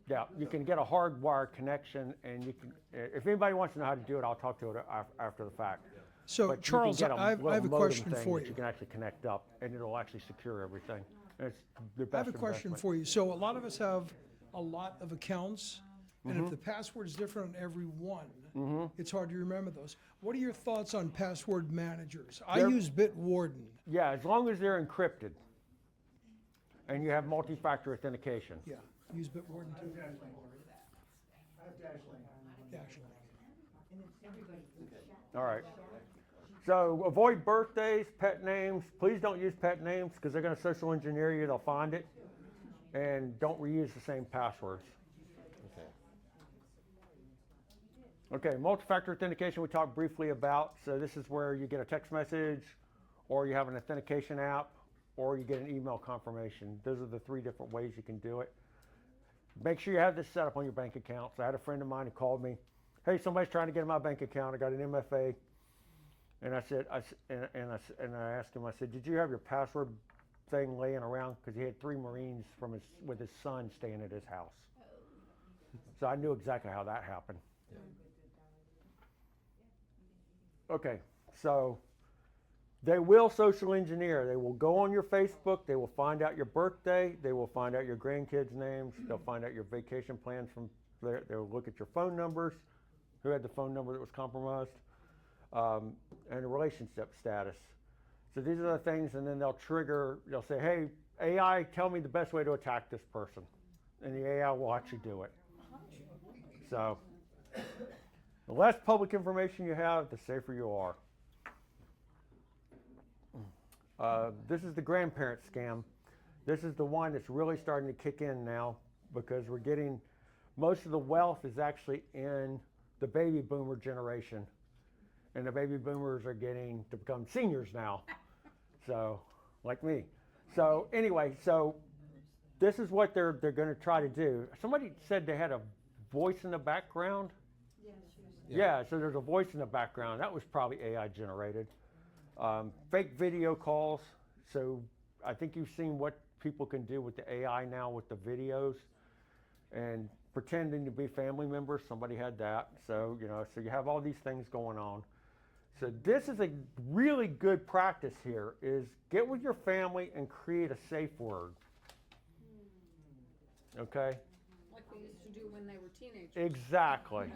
Yeah, you can get a hardwired connection, and you can. If anybody wants to know how to do it, I'll talk to it after the fact. So, But you can Charles, get a I have little a modem question thing for that you. You can actually connect up, and it'll actually secure everything. And it's the best I have a question investment. for you. So a lot of us have a lot of accounts, and Mm-hmm. if the password is different on every one, it's hard to remember those. What are your thoughts on password managers? I They're- use Bitwarden. Yeah, as long as they're encrypted, and you have multi-factor authentication. Yeah, use Bitwarden too. I have Dashlane. Actually. All right. So avoid birthdays, pet names. Please don't use pet names because they're going to social engineer you. They'll find it. And don't reuse the same passwords. Okay, multi-factor authentication we talked briefly about. So this is where you get a text message, or you have an authentication app, or you get an email confirmation. Those are the three different ways you can do it. Make sure you have this set up on your bank account. So I had a friend of mine who called me, hey, somebody's trying to get in my bank account. I got an MFA. And I said, I asked him, I said, did you have your password thing laying around? Because he had 3 Marines with his son staying at his house. So I knew exactly how that happened. Okay, so they will social engineer. They will go on your Facebook. They will find out your birthday. They will find out your grandkids' names. They'll find out your vacation plans from there. They'll look at your phone numbers, who had the phone number that was compromised, and the relationship status. So these are the things, and then they'll say, hey, AI, tell me the best way to attack this person. And the AI will actually do it. So the less public information you have, the safer you are. This is the grandparent scam. This is the one that's really starting to kick in now because we're getting, most of the wealth is actually in the baby boomer generation. And the baby boomers are getting to become seniors now. So, like me. So anyway, so this is what they're going to try to do. Somebody said they had a voice in the background. Yeah, so there's a voice in the background. That was probably AI generated. Fake video calls. So I think you've seen what people can do with the AI now with the videos and pretending to be family members. Somebody had that. So, so you have all these things going on. So this is a really good practice here is get with your family and create a safe word. Okay? Like we used to do when they were teenagers. Exactly.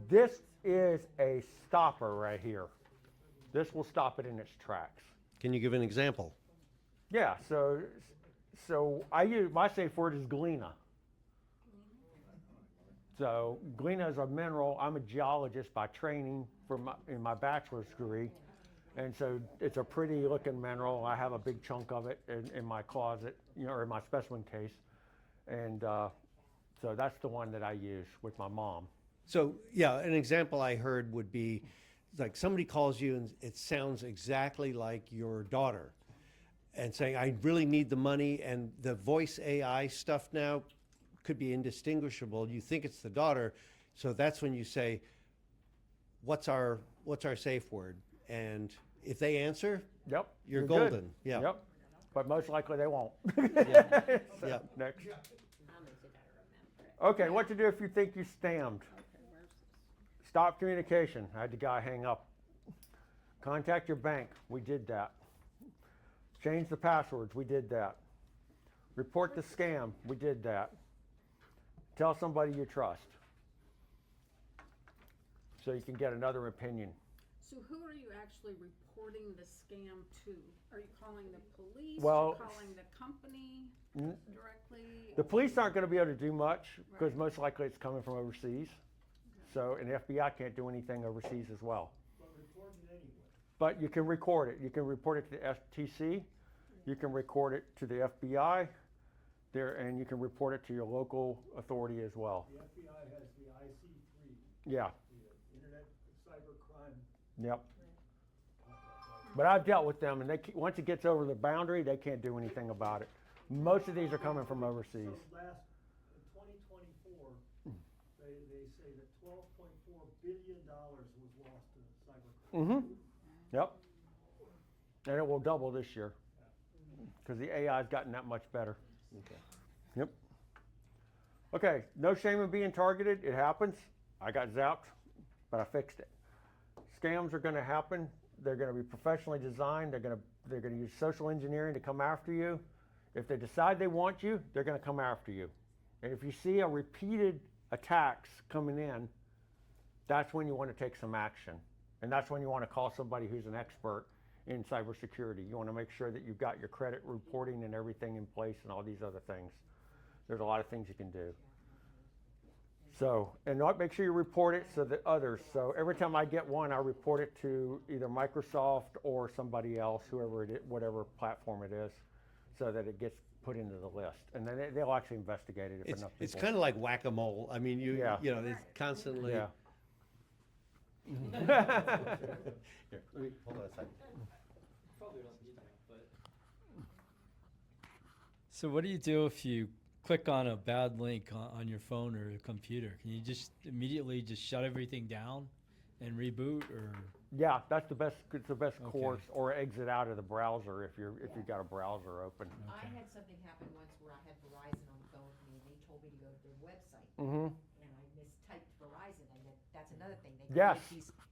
This is a stopper right here. This will stop it in its tracks. Can you give an example? Yeah, so I use, my safe word is galena. So galena is a mineral. I'm a geologist by training in my bachelor's degree. And so it's a pretty looking mineral. I have a big chunk of it in my closet, or in my specimen case. And so that's the one that I use with my mom. So, yeah, an example I heard would be like somebody calls you and it sounds exactly like your daughter and saying, I really need the money, and the voice AI stuff now could be indistinguishable. You think it's the daughter, so that's when you say, what's our safe word? And if they answer, Yep, you're good. golden. Yeah. Yep, but most likely they won't. Yeah. So, Yeah. Next. How much you gotta remember it? Okay, what to do if you think you scammed? Okay, where's this? Stop communication. I had the guy hang up. Contact your bank. We did that. Change the passwords. We did that. Report the scam. We did that. Tell somebody you trust so you can get another opinion. So who are you actually reporting the scam to? Are you calling the police? Well, You're calling the company directly? The police aren't going to be able to do much because most likely it's coming from overseas. So, and the FBI can't do anything overseas as well. But report it anyway. But you can record it. You can report it to the FTC. You can record it to the FBI. And you can report it to your local authority as well. The FBI has the IC3, Yeah. the Internet Cybercrime. Yep. But I've dealt with them, and once it gets over the boundary, they can't do anything about it. Most of these are coming from overseas. So in 2024, they say that $12.4 billion was lost to cybercrime. Yep. And it will double this year because the AI's gotten that much better. Okay. Yep. Okay, no shame in being targeted. It happens. I got zapped, but I fixed it. Scams are going to happen. They're going to be professionally designed. They're going to use social engineering to come after you. If they decide they want you, they're going to come after you. And if you see a repeated attacks coming in, that's when you want to take some action. And that's when you want to call somebody who's an expert in cybersecurity. You want to make sure that you've got your credit reporting and everything in place and all these other things. There's a lot of things you can do. So, and make sure you report it so that others, so every time I get one, I report it to either Microsoft or somebody else, whoever it is, whatever platform it is, so that it gets put into the list. And then they'll actually investigate it if enough people. It's kind of like whack-a-mole. I mean, you know, it's constantly. Yeah. Here, let me, hold on a second. Probably don't need that, but. So what do you do if you click on a bad link on your phone or your computer? Can you just immediately just shut everything down and reboot, or? Yeah, that's the best. It's the best Okay. course, or exit out of the browser if you've got a browser open. I had something happen once where I had Verizon on the phone with me, and they told me to go to their website. Mm-hmm. And I mistyped Verizon, and that's another thing. Yes.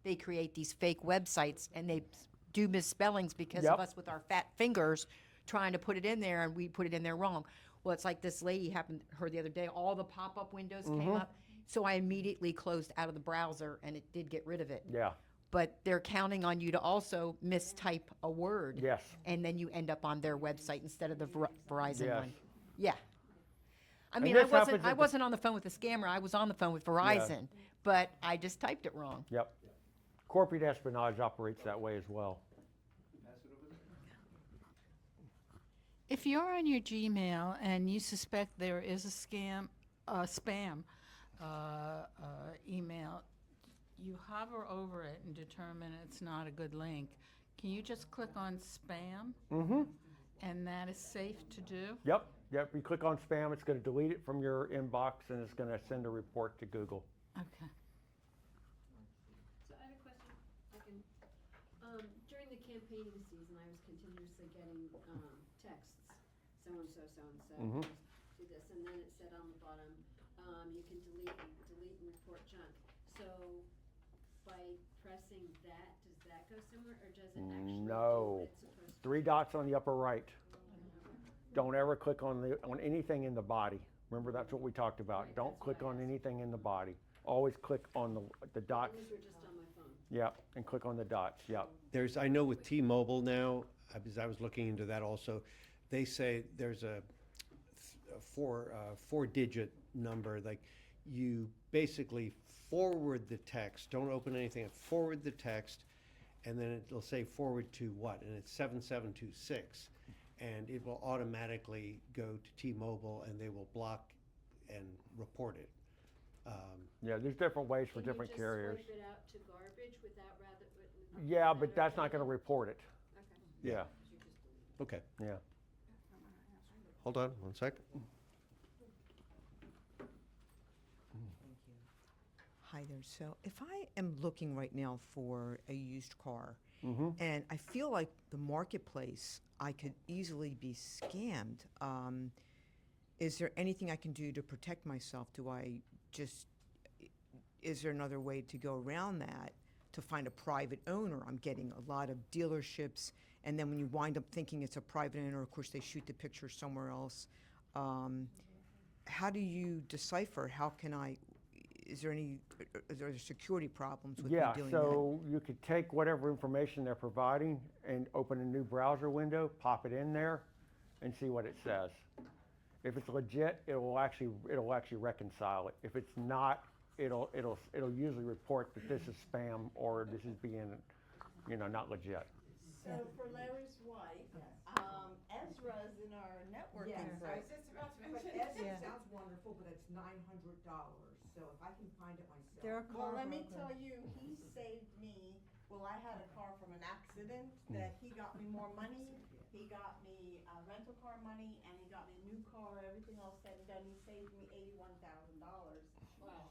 They create these fake websites, and they do misspellings because Yep. of us with our fat fingers trying to put it in there, and we put it in there wrong. Well, it's like this lady happened her the other day. All the pop-up windows came up, so I immediately closed out of the browser, and it did get rid of it. Yeah. But they're counting on you to also mistype a word. Yes. And then you end up on their website instead of the Verizon Yes. one. Yeah. I And mean, this happens I at the- wasn't on the phone with the scammer. I was on the phone with Verizon, but I just typed it wrong. Yep. Corporate espionage operates that way as well. If you're on your Gmail and you suspect there is a spam email, you hover over it and determine it's not a good link. Can you just click on spam? Mm-hmm. And that is safe to do? Yep. Yep. You click on spam, it's going to delete it from your inbox, and it's going to send a report to Google. Okay. So I have a question. During the campaigning season, I was continuously getting texts, so-and-so, so-and-so, Mhm. do this, and then it said on the bottom, you can delete and report junk. So by pressing that, does that go somewhere, or does it actually do No. what it's supposed to? 3 dots on the upper right. Don't ever click on anything in the body. Remember, that's what we talked about. Right, Don't that's click what I on asked. anything in the body. Always click on the dots. These were just on my phone. Yep, and click on the dots. Yep. I know with T-Mobile now, because I was looking into that also, they say there's a four-digit number, like you basically forward the text, don't open anything, forward the text, and then it'll say forward to what, and it's 7726, and it will automatically go to T-Mobile, and they will block and report it. Yeah, there's different ways for Can you different just carriers. swipe it out to garbage without Yeah, but that's not going to report it. Okay. Yeah, Okay, yeah. hold on one sec. Hi there. So if I am looking right now for a used car, Mm-hmm. and I feel like the marketplace, I could easily be scammed. is there anything I can do to protect myself? Is there another way to go around that, to find a private owner? I'm getting a lot of dealerships, and then when you wind up thinking it's a private owner, of course, they shoot the picture somewhere else. How do you decipher? Is there security problems with me Yeah, doing that? so you could take whatever information they're providing and open a new browser window, pop it in there, and see what it says. If it's legit, it'll actually reconcile it. If it's not, it'll usually report that this is spam or this is being, not legit. So for Larry's wife, Ezra's in our networking Yes, group. I was just about to mention. But Ezra sounds wonderful, but it's $900, so if I can find it myself. They're a Well, car let me broker. tell you, he saved me. Well, I had a car from an accident that he got me more money. He got me rental car money, and he got me a new car. Everything all said and done, he saved me $81,000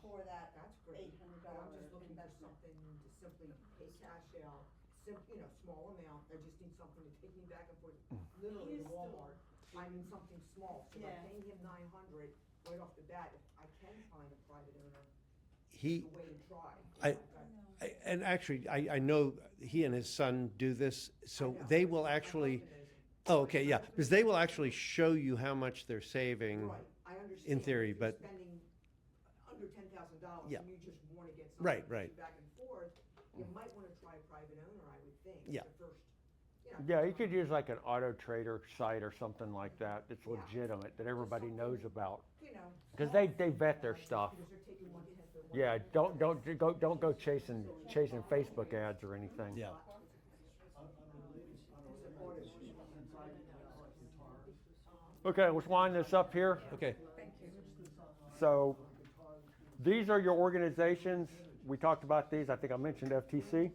for that. That's great. $800 But I'm just looking for investment. something to simply pay cash out, small amount. I just need something to take me back and forth, literally to He's still- Walmart. I mean, something small, so by Yeah. paying him $900 right off the bat, if I can find a private owner, He, to wait and try. and actually, I know he and his son do this, so know. they will actually, oh, okay, yeah, because they will actually show you how much they're saving. Right, I understand. in theory, if you're but- spending under $10,000 Yeah. and you just want to get Right, something to right. do back and forth, you might want to try a private owner, I would think. Yeah. The first, Yeah, you could use like an auto trader site or something like that that's legitimate, that everybody knows about. Because they vet their stuff. Because they're taking 1/10 or Yeah, don't go chasing Facebook ads or anything. Yeah. Okay, let's wind this up here. Okay. So these are your organizations. We talked about these. I think I mentioned FTC.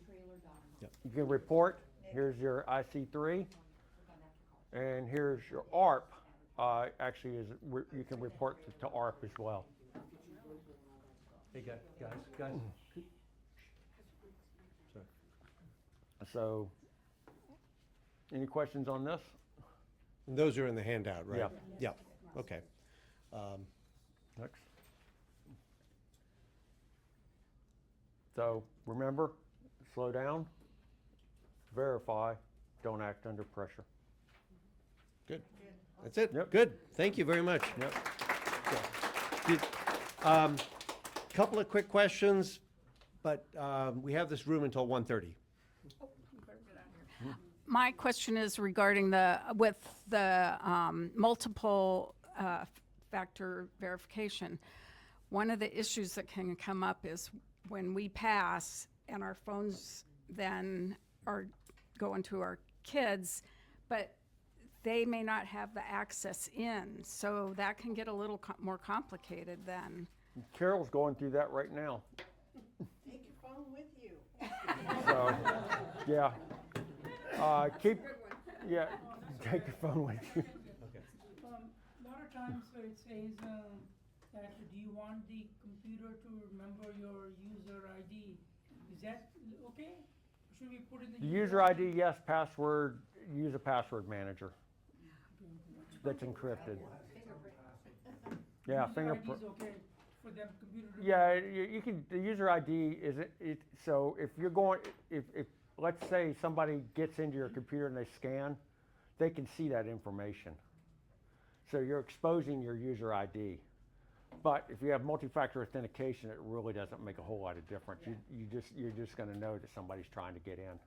Yep. You can report. Here's your IC3. And here's your ARP. Actually, you can report to ARP as well. Hey, guys. Sorry. So, any questions on this? And those are in the handout, right? Yeah. Yeah, okay. Next. So remember, slow down, verify, don't act under pressure. Good. That's it? Yep. Good. Thank you very much. Yep. Couple of quick questions, but we have this room until 1:30. My question is regarding with the multiple factor verification. One of the issues that can come up is when we pass and our phones then are going to our kids, but they may not have the access in, so that can get a little more complicated then. Carol's going through that right now. Take your phone with you. So, yeah. Take your phone with you. A lot of times it says that do you want the computer to remember your user ID? Is that okay? Should we put in the User ID, yes. Password, use a password manager that's encrypted. Yeah, user fingerprint. ID is okay for them computer to Yeah, you can. The user ID is it. So if you're going, if let's say somebody gets into your computer and they scan, they can see that information. So you're exposing your user ID. But if you have multi-factor authentication, it really doesn't make a whole lot of difference. You're just going to know that somebody's trying to get in.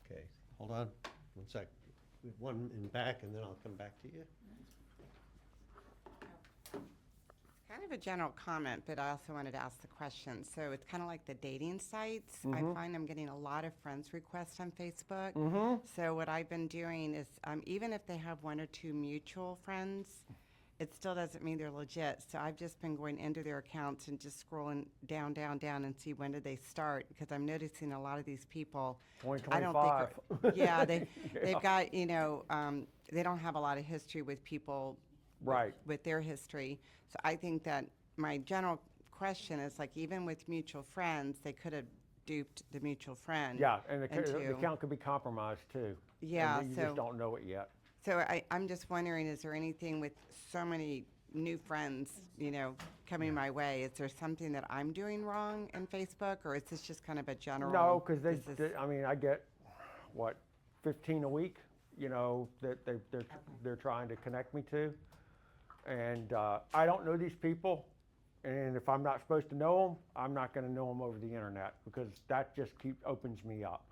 Okay, hold on, 1 sec. We have one in back, and then I'll come back to you. Kind of a general comment, but I also wanted to ask the question. So it's kind of like the dating sites. I find I'm getting a lot of friends requests on Facebook. So what I've been doing is, even if they have 1 or 2 mutual friends, it still doesn't mean they're legit. So I've just been going into their accounts and just scrolling down and see when did they start, because I'm noticing a lot of these people. 2025. Yeah, they've got, they don't have a lot of history with people. Right. With their history. So I think that my general question is, like, even with mutual friends, they could have duped the mutual friend. Yeah, and the into- account could be compromised too. Yeah, and you so- just don't know it yet. So I'm just wondering, is there anything with so many new friends, you know, coming my way? Is there something that I'm doing wrong in Facebook, or is this just kind of a general? No, because this is- I mean, I get, what, 15 a week, you know, that they're trying to connect me to. And I don't know these people. And if I'm not supposed to know them, I'm not going to know them over the internet, because that just opens me up.